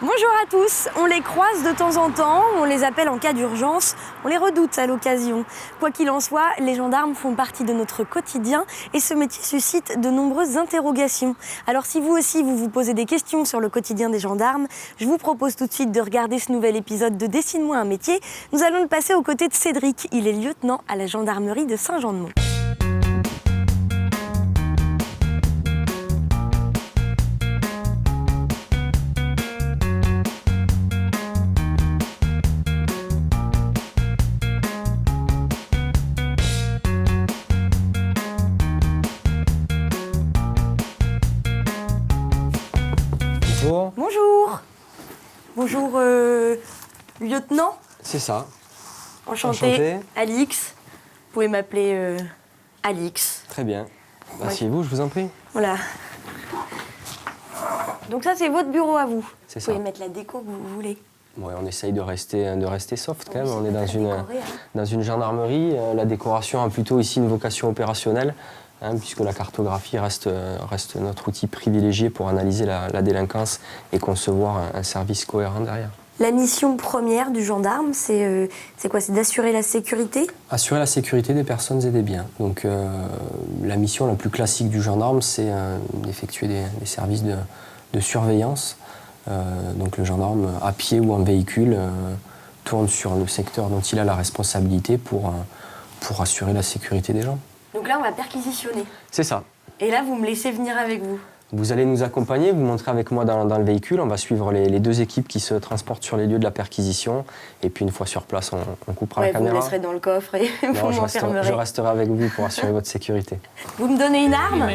Bonjour à tous, on les croise de temps en temps, on les appelle en cas d'urgence, on les redoute à l'occasion. Quoi qu'il en soit, les gendarmes font partie de notre quotidien et ce métier suscite de nombreuses interrogations. Alors si vous aussi vous posez des questions sur le quotidien des gendarmes, je vous propose tout de suite de regarder ce nouvel épisode de Dessine-moi un métier. Nous allons le passer aux côtés de Cédric, il est lieutenant à la gendarmerie de Saint-Jean-de-Mont. Bonjour. Bonjour. Bonjour, lieutenant. C'est ça. Enchanté. Alix. Vous pouvez m'appeler Alix. Très bien. Asseyez-vous, je vous en prie. Voilà. Donc ça, c'est votre bureau à vous. C'est Vous ça. pouvez mettre la déco que vous voulez. Ouais, on essaye de rester soft quand même. Oui, On est c'est décoré, hein. dans une gendarmerie. La décoration a plutôt ici une vocation opérationnelle, puisque la cartographie reste notre outil privilégié pour analyser la délinquance et concevoir un service cohérent derrière. La mission première du gendarme, c'est quoi? C'est d'assurer la sécurité? Assurer la sécurité des personnes et des biens. Donc la mission la plus classique du gendarme, c'est d'effectuer des services de surveillance. Donc le gendarme, à pied ou en véhicule, tourne sur le secteur dont il a la responsabilité pour assurer la sécurité des gens. Donc là, on va perquisitionner. C'est ça. Et là, vous me laissez venir avec vous. Vous allez nous accompagner, vous montrer avec moi dans le véhicule. On va suivre les deux équipes qui se transportent sur les lieux de la perquisition. Et puis une fois sur place, on coupera la caméra. Vous me laisserez dans le coffre et Non, vous m'enfermerez. je resterai avec vous pour assurer votre sécurité. Vous me donnez une arme?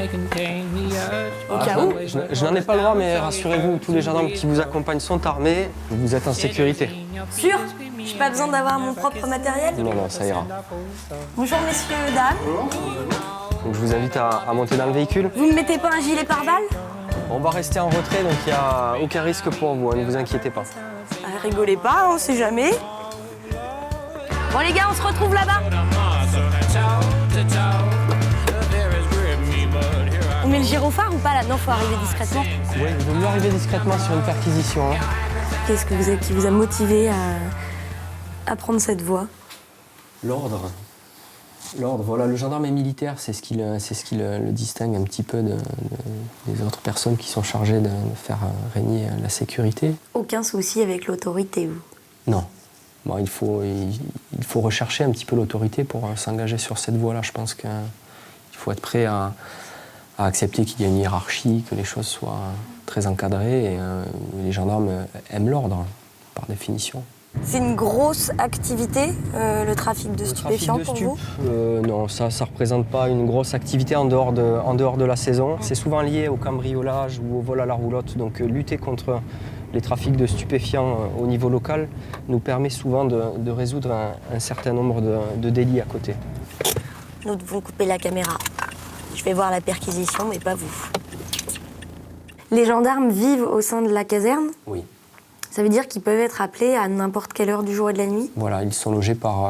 Au cas où? Je n'en ai pas le droit, mais rassurez-vous, tous les gendarmes qui vous accompagnent sont armés. Vous êtes en sécurité. Sûr? J'ai pas besoin d'avoir mon propre matériel? Non, ça ira. Bonjour messieurs, dames. Donc je vous invite à monter dans le véhicule. Vous me mettez pas un gilet pare-balles? On va rester en retrait, donc il n'y a aucun risque pour vous, ne vous inquiétez pas. Rigolez pas, on sait jamais. Bon les gars, on se retrouve là-bas. On met le gyrophare ou pas là? Non, faut arriver discrètement. Oui, il vaut mieux arriver discrètement sur une perquisition. Qu'est-ce qui vous a motivé à prendre cette voie? L'ordre. L'ordre, voilà, le gendarme est militaire, c'est ce qui le distingue un petit peu des autres personnes qui sont chargées de faire régner la sécurité. Aucun souci avec l'autorité, vous? Non. Bon, il faut rechercher un petit peu l'autorité pour s'engager sur cette voie-là. Je pense qu'il faut être prêt à accepter qu'il y a une hiérarchie, que les choses soient très encadrées. Et les gendarmes aiment l'ordre, par définition. C'est une grosse activité, le trafic de stupéfiants pour vous? Non, ça ne représente pas une grosse activité en dehors de la saison. C'est souvent lié au cambriolage ou au vol à la roulotte. Donc lutter contre les trafics de stupéfiants au niveau local nous permet souvent de résoudre un certain nombre de délits à côté. Nous devons couper la caméra. Je vais voir la perquisition, mais pas vous. Les gendarmes vivent au sein de la caserne? Oui. Ça veut dire qu'ils peuvent être appelés à n'importe quelle heure du jour et de la nuit? Voilà, ils sont logés par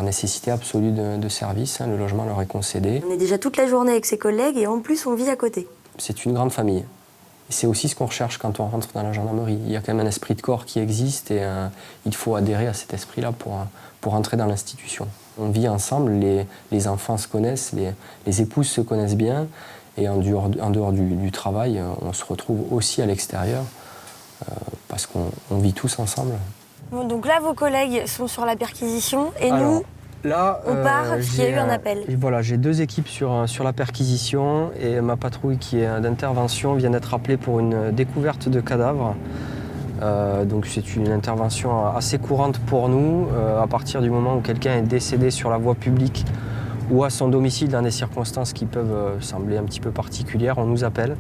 nécessité absolue de service. Le logement leur est concédé. On est déjà toute la journée avec ses collègues et en plus on vit à côté. C'est une grande famille. Et c'est aussi ce qu'on recherche quand on rentre dans la gendarmerie. Il y a quand même un esprit de corps qui existe et il faut adhérer à cet esprit-là pour entrer dans l'institution. On vit ensemble, les enfants se connaissent, les épouses se connaissent bien et en dehors du travail, on se retrouve aussi à l'extérieur. Parce qu'on vit tous ensemble. Bon, donc là, vos collègues sont sur la perquisition et Alors, nous, là, on part parce qu'il y a eu un appel. Voilà, j'ai deux équipes sur la perquisition et ma patrouille qui est d'intervention vient d'être appelée pour une découverte de cadavres. Donc c'est une intervention assez courante pour nous. À partir du moment où quelqu'un est décédé sur la voie publique ou à son domicile dans des circonstances qui peuvent sembler un petit peu particulières, on nous appelle.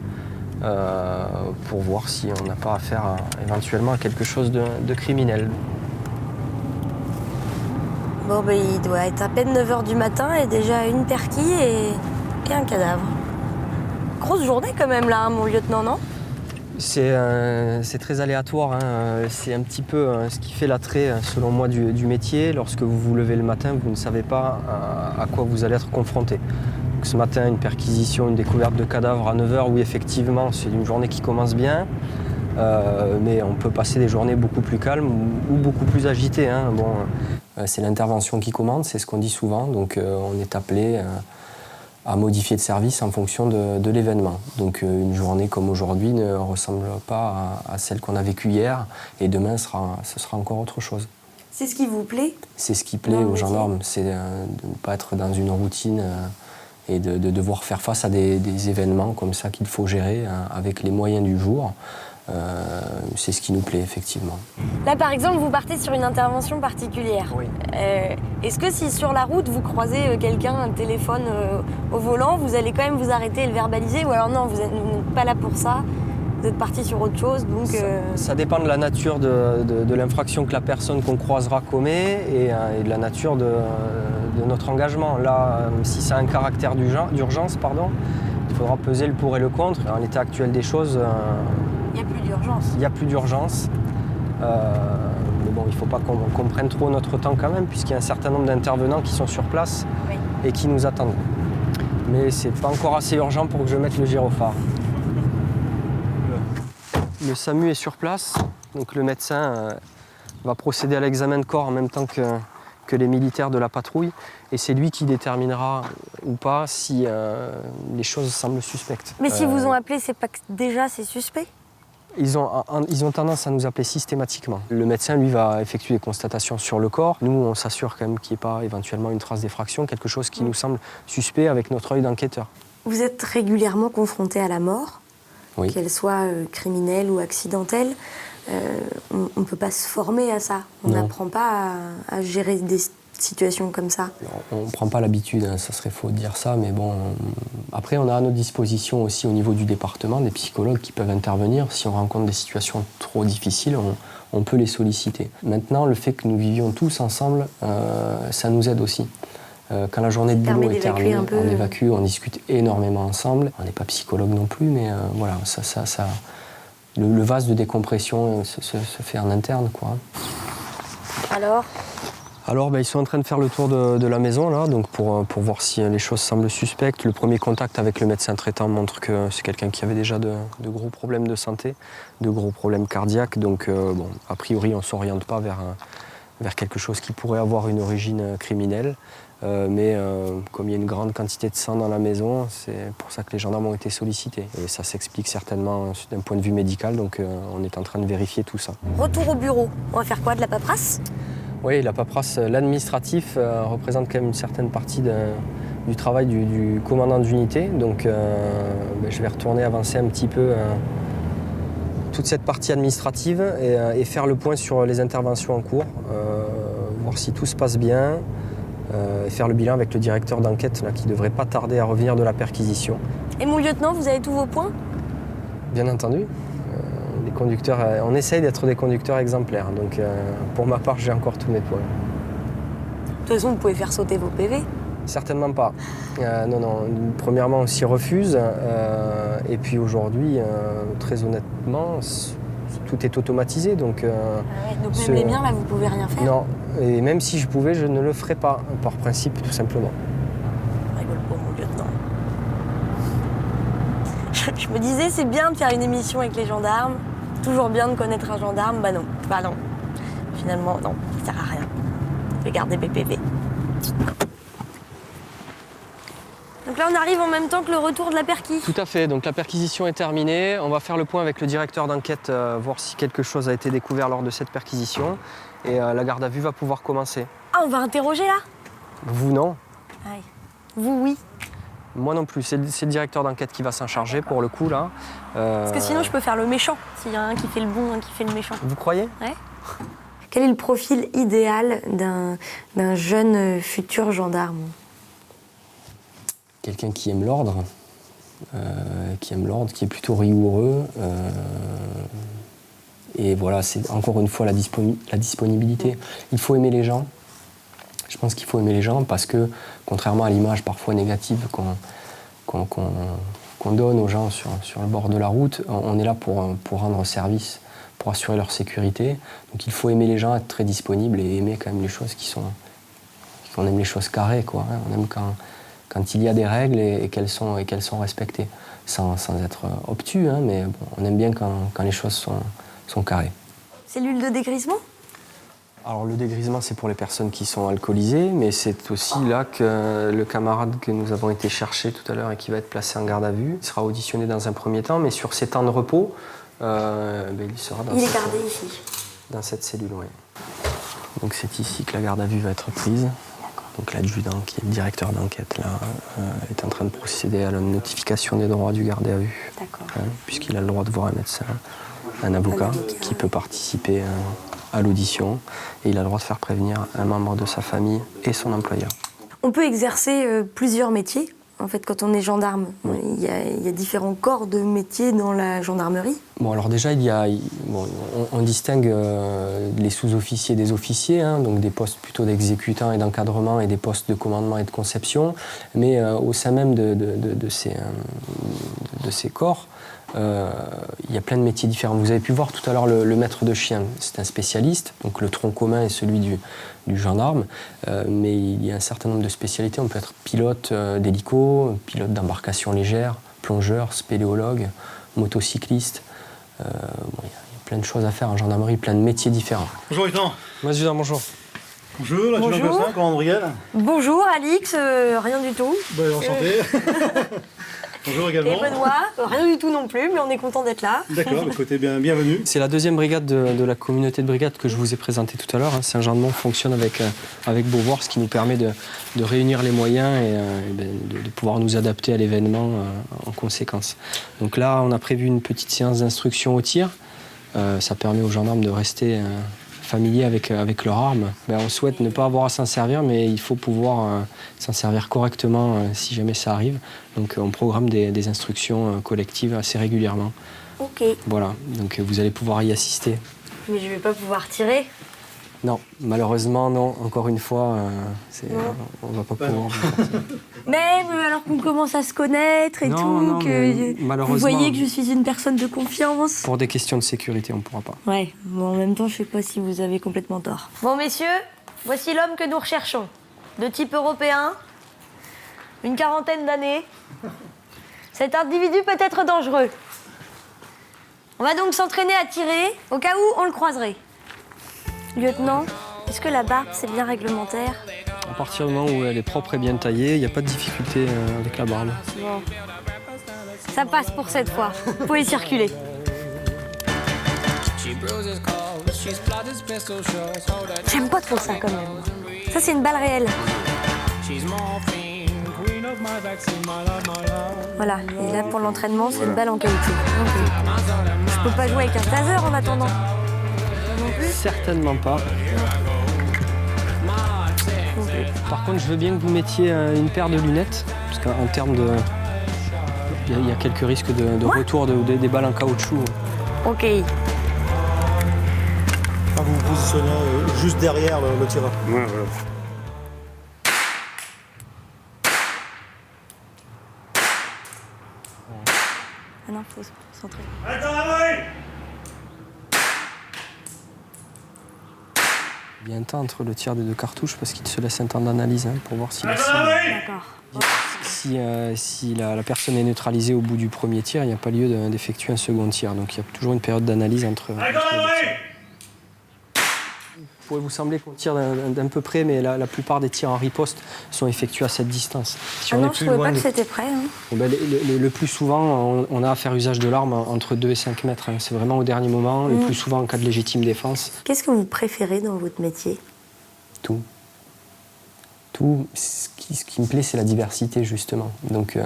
Pour voir si on n'a pas affaire éventuellement à quelque chose de criminel. Bon, ben, il doit être à peine 9h du matin et déjà une perquis et un cadavre. Grosse journée quand même là, mon lieutenant, non? C'est très aléatoire, c'est un petit peu ce qui fait l'attrait, selon moi, du métier. Lorsque vous vous levez le matin, vous ne savez pas à quoi vous allez être confronté. Ce matin, une perquisition, une découverte de cadavre à 9h, oui, effectivement, c'est une journée qui commence bien. mais on peut passer des journées beaucoup plus calmes ou beaucoup plus agitées, hein. Bon, c'est l'intervention qui commande, c'est ce qu'on dit souvent, donc on est appelé à modifier de service en fonction de l'événement. Donc une journée comme aujourd'hui ne ressemble pas à celle qu'on a vécue hier, et demain ce sera encore autre chose. C'est ce qui vous plaît? C'est ce qui plaît aux gendarmes, c'est de ne pas être dans une routine et de devoir faire face à des événements comme ça qu'il faut gérer avec les moyens du jour. C'est ce qui nous plaît effectivement. Là par exemple, vous partez sur une intervention particulière. Oui. Est-ce que si sur la route vous croisez quelqu'un, un téléphone au volant, vous allez quand même vous arrêter et le verbaliser, ou alors non, vous n'êtes pas là pour ça, vous êtes parti sur autre chose, donc... Ça dépend de la nature de l'infraction que la personne qu'on croisera commet et de la nature de notre engagement. Là, si c'est un caractère d'urgence, il faudra peser le pour et le contre. En l'état actuel des choses... il n'y a plus d'urgence. Il n'y a plus d'urgence. Mais bon, il ne faut pas qu'on prenne trop notre temps quand même, puisqu'il y a un certain nombre d'intervenants qui sont sur place et qui nous attendent. Mais ce n'est pas encore assez urgent pour que je mette le gyrophare. Le SAMU est sur place, donc le médecin va procéder à l'examen de corps en même temps que les militaires de la patrouille, et c'est lui qui déterminera ou pas si les choses semblent suspectes. Mais si vous ont appelé, c'est pas que déjà c'est suspect? Ils ont tendance à nous appeler systématiquement. Le médecin, lui, va effectuer des constatations sur le corps. Nous, on s'assure quand même qu'il n'y ait pas éventuellement une trace d'effraction, quelque chose qui nous semble suspect avec notre œil d'enquêteur. Vous êtes régulièrement confronté à la mort, oui. Qu'elle soit criminelle ou accidentelle. On ne peut pas se former à ça. On n'apprend pas à gérer des situations comme ça. On ne prend pas l'habitude, hein, ça serait faux de dire ça, mais bon... Après, on a à notre disposition aussi au niveau du département des psychologues qui peuvent intervenir. Si on rencontre des situations trop difficiles, on peut les solliciter. Maintenant, le fait que nous vivions tous ensemble, ça nous aide aussi. Quand la journée de boulot est terminée, on évacue, on discute énormément ensemble. On n'est pas psychologue non plus, mais voilà, le vase de décompression se fait en interne, quoi. Alors, ils sont en train de faire le tour de la maison, là, donc pour voir si les choses semblent suspectes. Le premier contact avec le médecin traitant montre que c'est quelqu'un qui avait déjà de gros problèmes de santé, de gros problèmes cardiaques. Donc, bon, a priori, on ne s'oriente pas vers quelque chose qui pourrait avoir une origine criminelle. Mais comme il y a une grande quantité de sang dans la maison, c'est pour ça que les gendarmes ont été sollicités. Et ça s'explique certainement d'un point de vue médical, donc on est en train de vérifier tout ça. Retour au bureau, on va faire quoi, de la paperasse? Oui, la paperasse, l'administratif représente quand même une certaine partie du travail du commandant d'unité. Donc je vais retourner avancer un petit peu toute cette partie administrative et faire le point sur les interventions en cours, voir si tout se passe bien, et faire le bilan avec le directeur d'enquête là, qui ne devrait pas tarder à revenir de la perquisition. Et mon lieutenant, vous avez tous vos points? Bien entendu. Les conducteurs, on essaye d'être des conducteurs exemplaires, donc pour ma part, j'ai encore tous mes points. De toute façon, vous pouvez faire sauter vos PV? Certainement pas. Non. Premièrement, on s'y refuse. Et puis aujourd'hui, très honnêtement, tout est automatisé. Donc même les miens, là, vous pouvez rien faire? Non. Et même si je pouvais, je ne le ferais pas, par principe, tout simplement. Je rigole pour mon lieutenant. Je me disais, c'est bien de faire une émission avec les gendarmes. Toujours bien de connaître un gendarme. Bah non. Finalement, non, ça sert à rien. Je vais garder mes PV. Donc là, on arrive en même temps que le retour de la perquis. Tout à fait. Donc la perquisition est terminée. On va faire le point avec le directeur d'enquête, voir si quelque chose a été découvert lors de cette perquisition. Et la garde à vue va pouvoir commencer. Ah, on va interroger là? Vous, non. Aïe. Vous, oui. Moi non plus. C'est le directeur d'enquête qui va s'en charger pour le coup, là. Parce que sinon, je peux faire le méchant. S'il y a un qui fait le bon, un qui fait le méchant. Vous croyez? Ouais. Quel est le profil idéal d'un jeune futur gendarme? Quelqu'un qui aime l'ordre, qui est plutôt rigoureux. Et voilà, c'est encore une fois la disponibilité. Il faut aimer les gens. Je pense qu'il faut aimer les gens parce que, contrairement à l'image parfois négative qu'on donne aux gens sur le bord de la route, on est là pour rendre service, pour assurer leur sécurité. Donc il faut aimer les gens, être très disponible et aimer quand même les choses qu'on aime les choses carrées, quoi. On aime quand il y a des règles et qu'elles sont respectées. sans être obtus, hein, mais bon, on aime bien quand les choses sont carrées. Cellule de dégrisement? Alors le dégrisement, c'est pour les personnes qui sont alcoolisées, mais c'est aussi là que le camarade que nous avons été chercher tout à l'heure et qui va être placé en garde à vue, il sera auditionné dans un premier temps, mais sur ses temps de repos, il sera Il est gardé ici. Dans cette cellule, oui. Donc c'est ici que la garde à vue va être prise. Donc l'adjudant, qui est le directeur d'enquête, là, est en train de procéder à la notification des droits du gardé à vue. D'accord. Puisqu'il a le droit de voir un médecin, un avocat qui peut participer à l'audition, et il a le droit de faire prévenir un membre de sa famille et son employeur. On peut exercer plusieurs métiers. En fait, quand on est gendarme, Oui. il y a différents corps de métiers dans la gendarmerie. Bon, alors déjà, on distingue les sous-officiers des officiers, hein, donc des postes plutôt d'exécutants et d'encadrement et des postes de commandement et de conception. Mais au sein même de ces corps, il y a plein de métiers différents. Vous avez pu voir tout à l'heure le maître de chien, c'est un spécialiste, donc le tronc commun est celui du gendarme, mais il y a un certain nombre de spécialités. On peut être pilote d'hélico, pilote d'embarcation légère, plongeur, spéléologue, motocycliste. Il y a plein de choses à faire en gendarmerie, plein de métiers différents. Bonjour Ethan. Monsieur, bonjour. Bonjour, la Bonjour. Gosselin, commande brigade. Bonjour Alix, rien du tout. Enchanté. Bonjour Et également. Benoît, rien du tout non plus, mais on est content d'être là. D'accord, écoutez, bienvenue. C'est la deuxième brigade de la communauté de brigades que je vous ai présentée tout à l'heure. Saint-Jean-de-Mont fonctionne avec Beauvoir, ce qui nous permet de réunir les moyens et de pouvoir nous adapter à l'événement en conséquence. Donc là, on a prévu une petite séance d'instruction au tir. Ça permet aux gendarmes de rester familiers avec leur arme. On souhaite ne pas avoir à s'en servir, mais il faut pouvoir s'en servir correctement si jamais ça arrive. Donc on programme des instructions collectives assez régulièrement. Ok, Voilà, donc vous allez pouvoir y assister. mais je vais pas pouvoir tirer. Non, malheureusement, non. Encore une fois, on va pas pouvoir. Même alors qu'on commence à se connaître et Non, tout, non, que malheureusement, vous voyez que je suis une personne de confiance. pour des questions de sécurité, on ne pourra pas. Ouais, bon, en même temps, je sais pas si vous avez complètement tort. Bon, messieurs, voici l'homme que nous recherchons. De type européen, une quarantaine d'années. Cet individu peut être dangereux. On va donc s'entraîner à tirer au cas où on le croiserait. Lieutenant, est-ce que la barbe, c'est bien réglementaire? À partir du moment où elle est propre et bien taillée, il n'y a pas de difficulté avec la barbe. Bon. Ça passe pour cette fois. Vous pouvez circuler. J'aime pas trop ça quand même. Ça, c'est une balle réelle. Voilà, et là pour l'entraînement, c'est une balle en caoutchouc. Ok. Je peux pas jouer avec un taser en attendant. Non plus. Certainement pas. Par contre, je veux bien que vous mettiez une paire de lunettes, parce qu'en termes de... Il y a quelques risques de retour des balles en caoutchouc. Ok. Vous vous positionnez juste derrière le tireur. Ouais, voilà. Ah non, faut se concentrer. Il y a un temps entre le tir des deux cartouches, parce qu'il se laisse un temps d'analyse pour voir si la D'accord. si la personne est neutralisée au bout du premier tir, il n'y a pas lieu d'effectuer un second tir. Donc il y a toujours une période d'analyse entre les deux tirs. Il pourrait vous sembler qu'on tire d'un peu près, mais la plupart des tirs en riposte sont effectués à cette distance. Si Ah on non, est je plus trouvais loin pas que de- c'était prêt. Hein. Bon, le plus souvent, on a à faire usage de l'arme entre 2 et 5 mètres. C'est vraiment au dernier moment, le plus souvent en cas de légitime défense. Qu'est-ce que vous préférez dans votre métier? Tout. Tout. Ce qui me plaît, c'est la diversité, justement. Donc,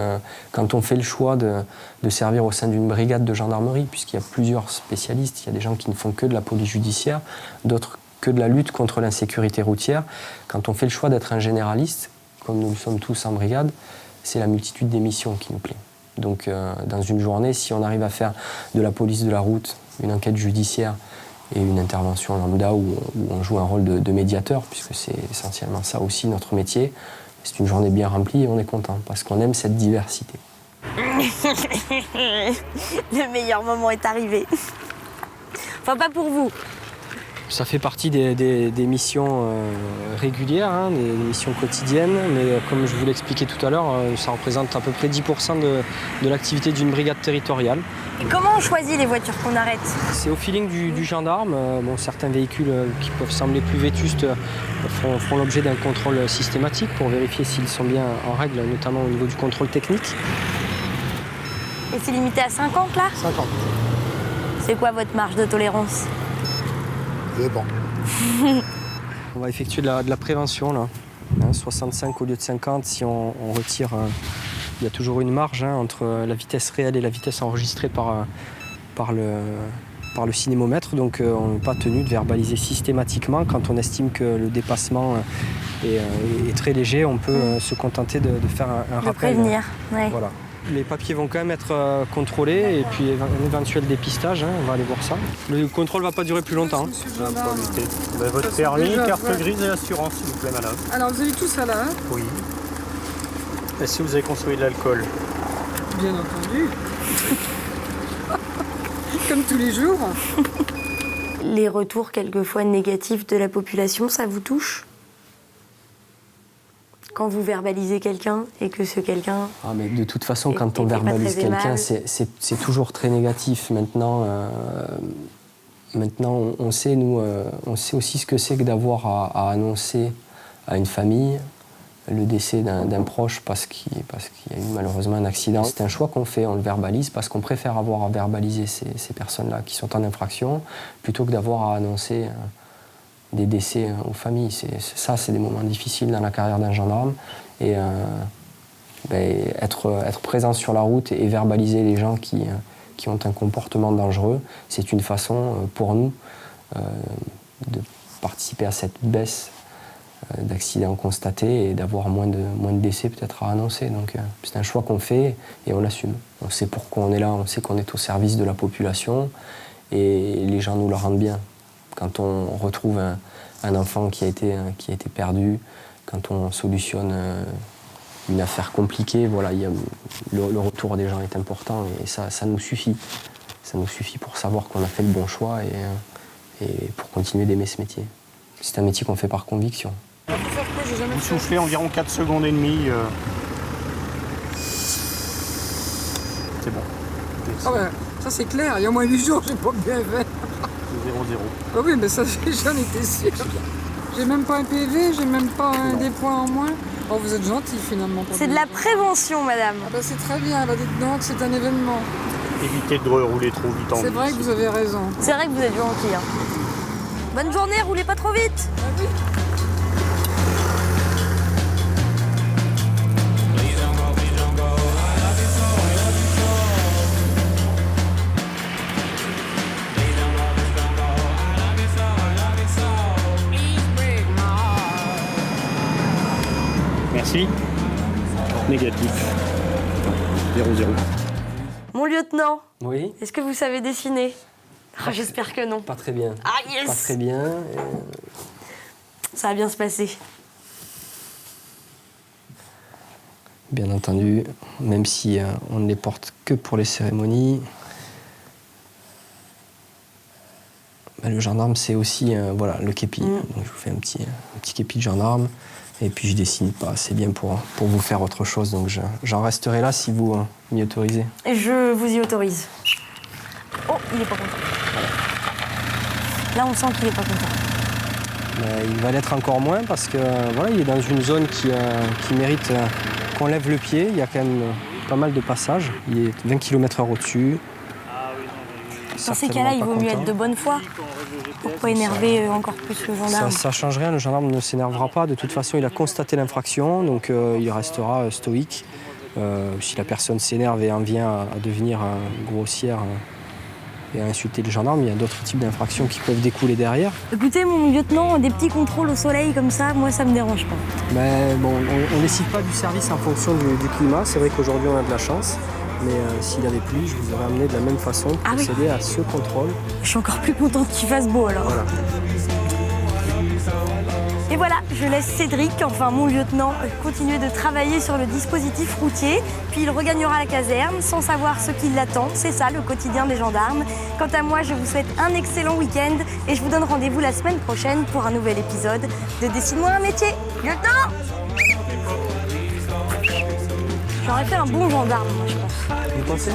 quand on fait le choix de servir au sein d'une brigade de gendarmerie, puisqu'il y a plusieurs spécialistes, il y a des gens qui ne font que de la police judiciaire, d'autres que de la lutte contre l'insécurité routière. Quand on fait le choix d'être un généraliste, comme nous le sommes tous en brigade, c'est la multitude des missions qui nous plaît. Donc, dans une journée, si on arrive à faire de la police de la route, une enquête judiciaire et une intervention lambda où on joue un rôle de médiateur, puisque c'est essentiellement ça aussi notre métier, c'est une journée bien remplie et on est content, parce qu'on aime cette diversité. Le meilleur moment est arrivé. Enfin, pas pour vous. Ça fait partie des missions régulières, hein, des missions quotidiennes, mais comme je vous l'expliquais tout à l'heure, ça représente à peu près 10% de l'activité d'une brigade territoriale. Et comment on choisit les voitures qu'on arrête? C'est au feeling du gendarme. Bon, certains véhicules qui peuvent sembler plus vétustes feront l'objet d'un contrôle systématique pour vérifier s'ils sont bien en règle, notamment au niveau du contrôle technique. Et c'est limité à 50 là? 50. C'est quoi votre marge de tolérance? Bon. On va effectuer de la prévention là. 65 au lieu de 50, si on retire, il y a toujours une marge entre la vitesse réelle et la vitesse enregistrée par le cinémomètre. Donc on n'est pas tenu de verbaliser systématiquement. Quand on estime que le dépassement est très léger, on peut se contenter de faire un rappel. Prévenir, ouais. Voilà. Les papiers vont quand même être contrôlés et puis un éventuel dépistage, on va aller voir ça. Le contrôle ne va pas durer plus longtemps. Votre permis, carte grise et assurance, s'il vous plaît, madame. Alors, vous avez tout ça là, hein? Oui. Est-ce que vous avez consommé de l'alcool? Bien entendu. Comme tous les jours. Les retours quelquefois négatifs de la population, ça vous touche? Quand vous verbalisez quelqu'un et que ce quelqu'un... Ah, mais de toute façon, quand on pas verbalise très quelqu'un, aimable. c'est toujours très négatif. Maintenant, on sait, nous, on sait aussi ce que c'est que d'avoir à annoncer à une famille le décès d'un proche parce qu'il y a eu malheureusement un accident. C'est un choix qu'on fait, on le verbalise parce qu'on préfère avoir à verbaliser ces personnes-là qui sont en infraction plutôt que d'avoir à annoncer des décès aux familles. C'est des moments difficiles dans la carrière d'un gendarme. Et être présent sur la route et verbaliser les gens qui ont un comportement dangereux, c'est une façon pour nous de participer à cette baisse d'accidents constatés et d'avoir moins de décès peut-être à annoncer. Donc c'est un choix qu'on fait et on l'assume. On sait pourquoi on est là, on sait qu'on est au service de la population et les gens nous le rendent bien. Quand on retrouve un enfant qui a été perdu, quand on solutionne une affaire compliquée, voilà, le retour des gens est important et ça nous suffit. Ça nous suffit pour savoir qu'on a fait le bon choix et pour continuer d'aimer ce métier. C'est un métier qu'on fait par conviction. Vous soufflez environ 4 secondes et demie. C'est bon. Ah ouais, ça c'est clair, il y a au moins 8 jours, j'ai pas bien fait. 0-0. Ah oui, mais ça j'en étais sûr. J'ai même pas un PV, j'ai même pas des points en moins. Oh, vous êtes gentil finalement. C'est de la prévention, madame. Ah bah c'est très bien, là dites donc, c'est un événement. Évitez de rouler trop vite en C'est ville. vrai que vous avez raison. C'est vrai que vous êtes gentil. Bonne journée, roulez pas trop vite. Ah oui. Merci. Négatif. 0-0. Mon lieutenant, Oui, est-ce que vous savez dessiner? Ah, j'espère que non. pas très bien. Ah Pas yes. très bien. Ça va bien se passer. Bien entendu, même si on ne les porte que pour les cérémonies, le gendarme c'est aussi le képi. Donc je vous fais un petit képi de gendarme et puis je dessine pas assez bien pour vous faire autre chose. Donc j'en resterai là si vous m'y autorisez. Et je vous y autorise. Oh, il est pas content. Là, on sent qu'il est pas content. Mais il va l'être encore moins parce que il est dans une zone qui mérite qu'on lève le pied. Il y a quand même pas mal de passages. Il est 20 km/h au-dessus. Dans ces cas-là, il vaut mieux être de bonne foi pour pas énerver encore plus le gendarme. Ça change rien, le gendarme ne s'énervera pas. De toute façon, il a constaté l'infraction, donc il restera stoïque. Si la personne s'énerve et en vient à devenir grossière et à insulter le gendarme, il y a d'autres types d'infractions qui peuvent découler derrière. Écoutez, mon lieutenant, des petits contrôles au soleil comme ça, moi, ça me dérange pas. Mais bon, on ne décide pas du service en fonction du climat. C'est vrai qu'aujourd'hui, on a de la chance. Mais s'il y avait plu, je vous aurais amené de la même façon pour procéder à ce contrôle. Je suis encore plus contente qu'il fasse beau alors. Voilà. Et voilà, je laisse Cédric, enfin mon lieutenant, continuer de travailler sur le dispositif routier, puis il regagnera la caserne sans savoir ce qui l'attend. C'est ça le quotidien des gendarmes. Quant à moi, je vous souhaite un excellent week-end et je vous donne rendez-vous la semaine prochaine pour un nouvel épisode de Dessine-moi un métier. Lieutenant! J'aurais fait un bon gendarme, moi, je pense. Vous pensez?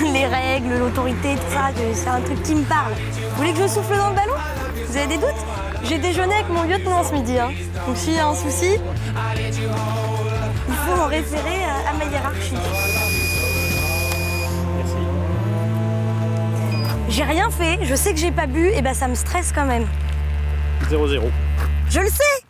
Les règles, l'autorité, tout ça, c'est un truc qui me parle. Vous voulez que je souffle dans le ballon? Vous avez des doutes? J'ai déjeuné avec mon lieutenant ce midi, hein. Donc s'il y a un souci, il faut m'en référer à ma hiérarchie. Merci. J'ai rien fait, je sais que j'ai pas bu, et ben ça me stresse quand même. 0-0. Je le sais!